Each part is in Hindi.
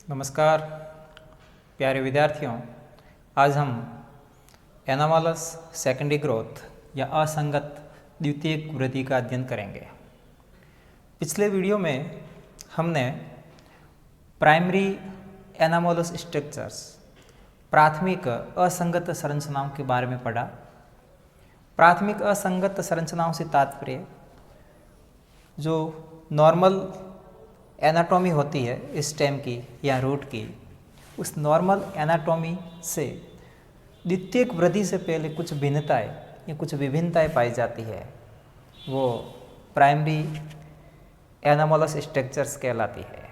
नमस्कार प्यारे विद्यार्थियों, आज हम एनामॉलस सेकेंडरी ग्रोथ या असंगत द्वितीयक वृद्धि का अध्ययन करेंगे। पिछले वीडियो में हमने प्राइमरी एनामॉलस स्ट्रक्चर्स प्राथमिक असंगत संरचनाओं के बारे में पढ़ा। प्राथमिक असंगत संरचनाओं से तात्पर्य जो नॉर्मल एनाटॉमी होती है स्टेम की या रूट की, उस नॉर्मल एनाटॉमी से द्वितीयक वृद्धि से पहले कुछ भिन्नताएं या कुछ विभिन्नताएं पाई जाती है, वो प्राइमरी एनामॉलस स्ट्रक्चर्स कहलाती है।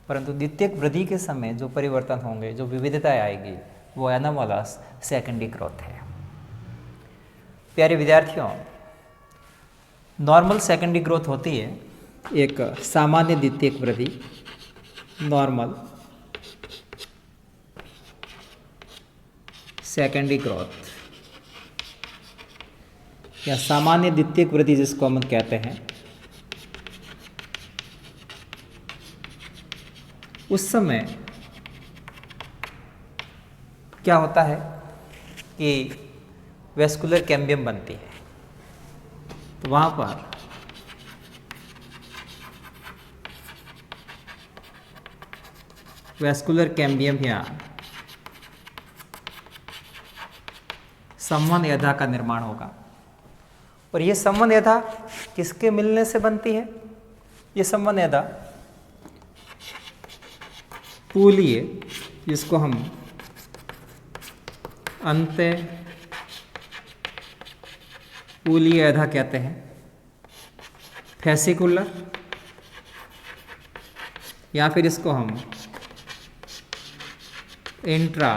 परंतु द्वितीयक वृद्धि के समय जो परिवर्तन होंगे, जो विविधताएं आएगी, वो एनामॉलस सेकेंडरी ग्रोथ है। प्यारे विद्यार्थियों, नॉर्मल सेकेंडरी ग्रोथ होती है एक सामान्य द्वितीयक वृद्धि, नॉर्मल सेकेंडरी ग्रोथ या सामान्य द्वितीयक वृद्धि जिसको हम कहते हैं। उस समय क्या होता है कि वेस्कुलर कैम्बियम बनती है, तो वहाँ पर वेस्कुलर कैम्बियम या संवहन का निर्माण होगा। और ये संवहन किसके मिलने से बनती है? ये संवहन पूलीय, जिसको हम अंतःपूलीय कहते हैं, फेसिकुलर, या फिर इसको हम इंट्रा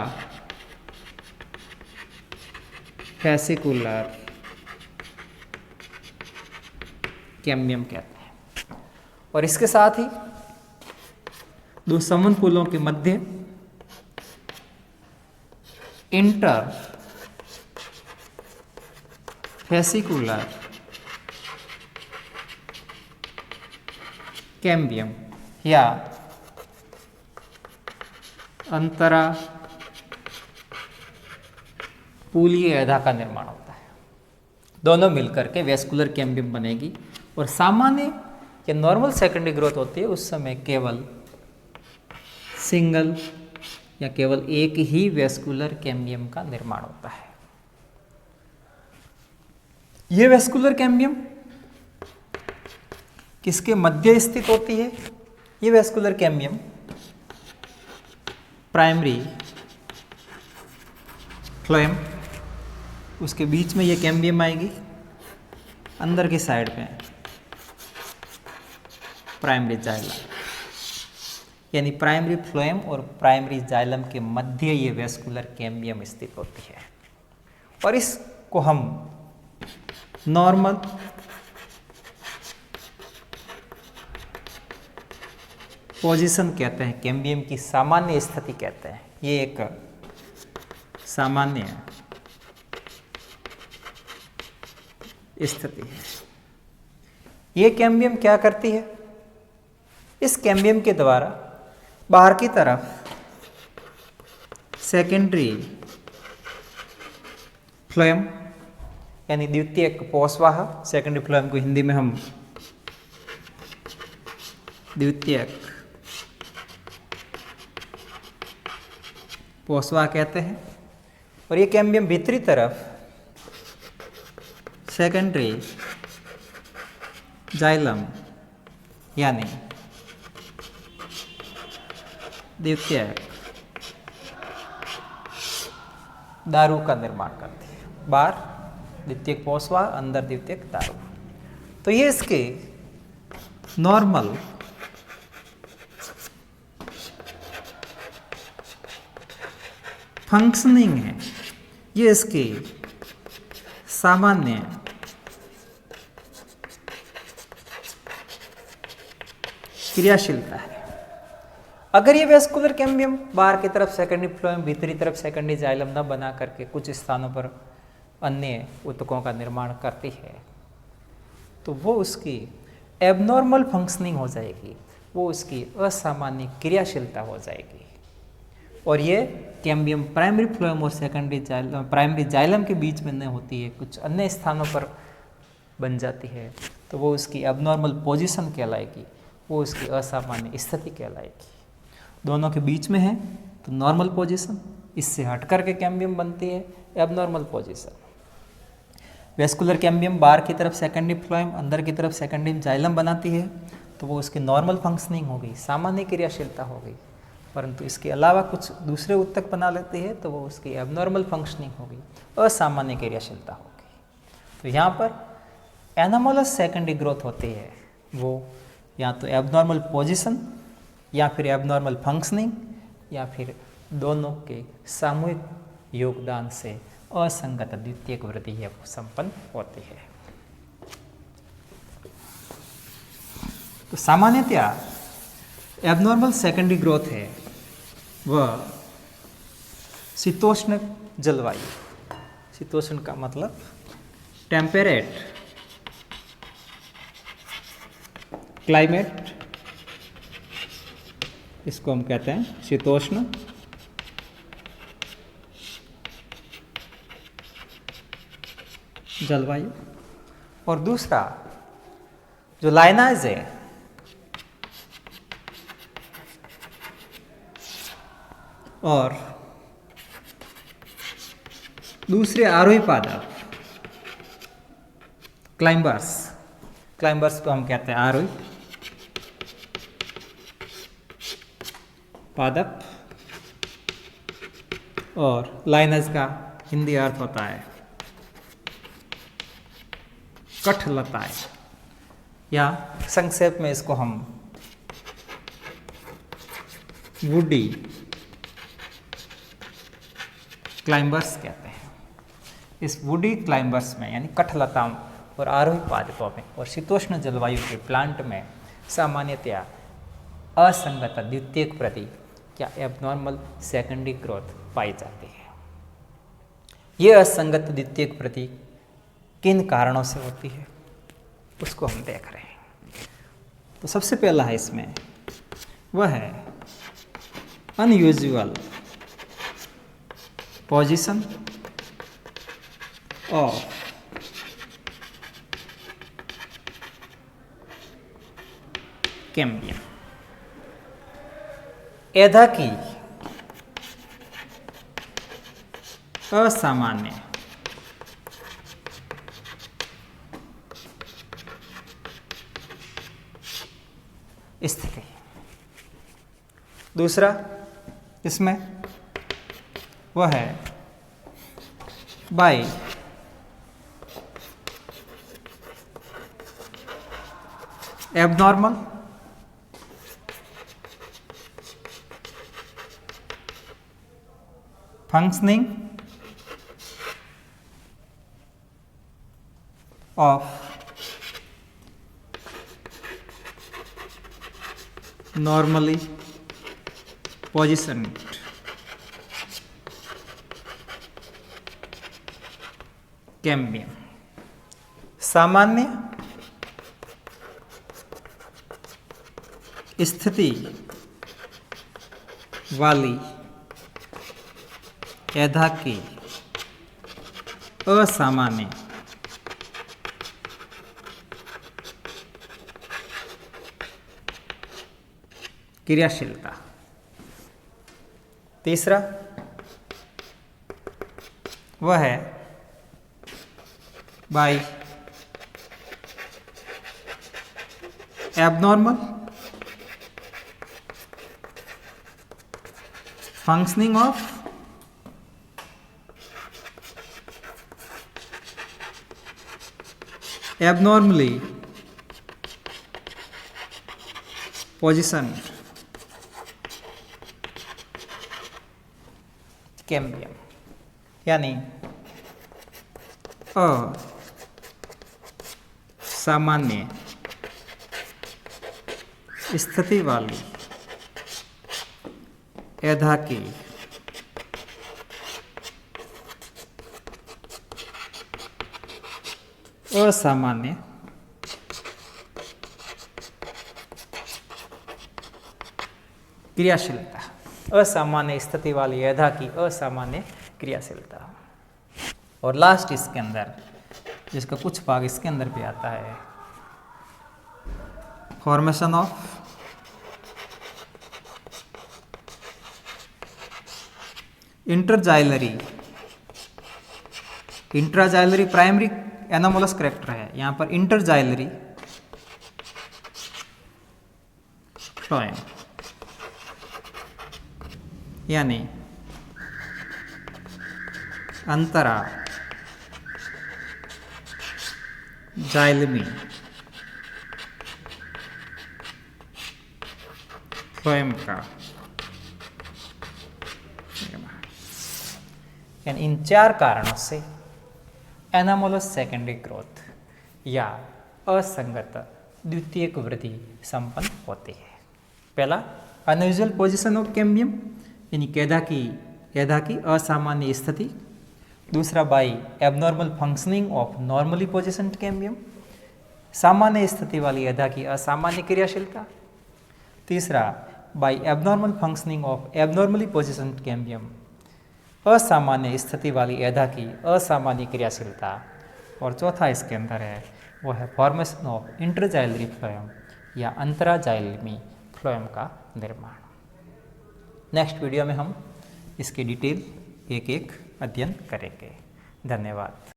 फेसिकुलर कैम्बियम कहते हैं। और इसके साथ ही दो संवहन पुलों के मध्य इंटर फेसिकुलर कैम्बियम या अंतरा पूलीय का निर्माण होता है। दोनों मिलकर के वेस्कुलर कैम्बियम बनेगी। और सामान्य या नॉर्मल सेकेंडरी ग्रोथ होती है, उस समय केवल सिंगल या केवल एक ही वेस्कुलर कैम्बियम का निर्माण होता है। यह वेस्कुलर कैम्बियम किसके मध्य स्थित होती है? ये वेस्कुलर कैम्बियम प्राइमरी फ्लोएम, उसके बीच में ये कैम्बियम आएगी, अंदर की साइड पे प्राइमरी जाइलम, यानी प्राइमरी फ्लोएम और प्राइमरी जाइलम के मध्य ये वेस्कुलर कैम्बियम स्थित होती है। और इसको हम नॉर्मल पोजीशन कहते हैं, कैम्बियम की सामान्य स्थिति कहते हैं। ये एक सामान्य स्थिति है। ये कैम्बियम क्या करती है? इस कैम्बियम के द्वारा बाहर की तरफ सेकेंडरी फ्लोएम यानी द्वितीयक पोषवाह, सेकेंडरी फ्लोएम को हिंदी में हम द्वितीयक पोषवाह कहते हैं। और ये कैम्बियम भीतरी तरफ सेकेंडरी जाइलम यानी द्वितीयक दारू का निर्माण करती है। बाहर द्वितीयक पोषवाह, अंदर द्वितीयक दारू। तो ये इसके नॉर्मल फंक्शनिंग है, ये इसकी सामान्य क्रियाशीलता है। अगर ये वेस्कुलर कैम्बियम बाहर की तरफ सेकेंडरी फ्लोएम, भीतरी तरफ सेकेंडरी जाइलम न बना करके कुछ स्थानों पर अन्य ऊतकों का निर्माण करती है, तो वो उसकी एबनॉर्मल फंक्शनिंग हो जाएगी, वो उसकी असामान्य क्रियाशीलता हो जाएगी। और ये कैम्बियम प्राइमरी फ्लोएम और सेकेंडरी जाइलम, प्राइमरी जाइलम के बीच में नहीं होती है, कुछ अन्य स्थानों पर बन जाती है, तो वो उसकी एबनॉर्मल पोजीशन कहलाएगी, वो उसकी असामान्य स्थिति कहलाएगी। दोनों के बीच में है तो नॉर्मल पोजीशन, इससे हट करके कैम्बियम बनती है एबनॉर्मल पोजीशन। वेस्कुलर कैम्बियम बाहर की तरफ सेकेंडरी फ्लोएम, अंदर की तरफ सेकेंडरी जाइलम बनाती है, तो वो उसकी नॉर्मल फंक्शनिंग हो गई, सामान्य क्रियाशीलता हो गई। परंतु इसके अलावा कुछ दूसरे उत्तक बना लेती है तो वो उसकी एबनॉर्मल फंक्शनिंग होगी, असामान्य क्रियाशीलता होगी। तो यहाँ पर एनोमलस सेकेंडरी ग्रोथ होती है, वो या तो एबनॉर्मल पोजीशन या फिर एबनॉर्मल फंक्शनिंग या फिर दोनों के सामूहिक योगदान से असंगत द्वितीयक वृद्धि संपन्न होती है। तो सामान्यतया एबनॉर्मल सेकेंडरी ग्रोथ है वह शीतोष्ण जलवायु, शीतोष्ण का मतलब टेम्परेट क्लाइमेट, इसको हम कहते हैं शीतोष्ण जलवायु। और दूसरा जो लाइनाइज है और दूसरे आरोही पादप क्लाइंबर्स, क्लाइंबर्स को हम कहते हैं आरोही पादप, और लाइनस का हिंदी अर्थ होता है कठलताएं, या संक्षेप में इसको हम वुडी क्लाइंबर्स कहते हैं। इस वुडी क्लाइंबर्स में यानी कठलताओं और आरोही पादपों में और शीतोष्ण जलवायु के प्लांट में सामान्यतया असंगत द्वितीयक वृद्धि या एबनॉर्मल सेकेंडरी ग्रोथ पाई जाती है। ये असंगत द्वितीयक वृद्धि किन कारणों से होती है उसको हम देख रहे हैं। तो सबसे पहला है इसमें वह है अनयूजुअल पोजीशन ऑफ कैम्बियम, एधा की असामान्य स्थिति। दूसरा इसमें वह है by abnormal functioning of normally positioned cambium, सामान्य स्थिति वाली एधा की असामान्य क्रियाशीलता। तीसरा वह है by abnormal functioning of abnormally positioned cambium, यानी असामान्य स्थिति वाली एधा की असामान्य क्रियाशीलता, असामान्य स्थिति वाली एधा की असामान्य क्रियाशीलता। और लास्ट इसके अंदर, जिसका कुछ भाग इसके अंदर भी आता है, formation of intraxylary primary anomalous character है, यहां पर इंटरजाइलरी फ्लोएम, यानी अंतरा जाइलमी फ्लोएम का, यानी इन 4 कारणों से एनामोलस सेकेंडरी ग्रोथ या असंगत द्वितीयक वृद्धि संपन्न होती है। पहला, अनयूजुअल पोजीशन ऑफ कैम्बियम, यानी एधा की असामान्य स्थिति। दूसरा, by abnormal functioning of normally positioned cambium, सामान्य स्थिति वाली एधा की असामान्य क्रियाशीलता। तीसरा, by abnormal functioning of abnormally positioned cambium, असामान्य स्थिति वाली एधा की असामान्य क्रियाशीलता। और चौथा इसके अंदर है, वो है फॉर्मेशन ऑफ इंटरजाइलरी फ्लोएम या अंतराजाइलमी फ्लोएम का निर्माण। नेक्स्ट वीडियो में हम इसकी डिटेल एक एक अध्ययन करेंगे। धन्यवाद।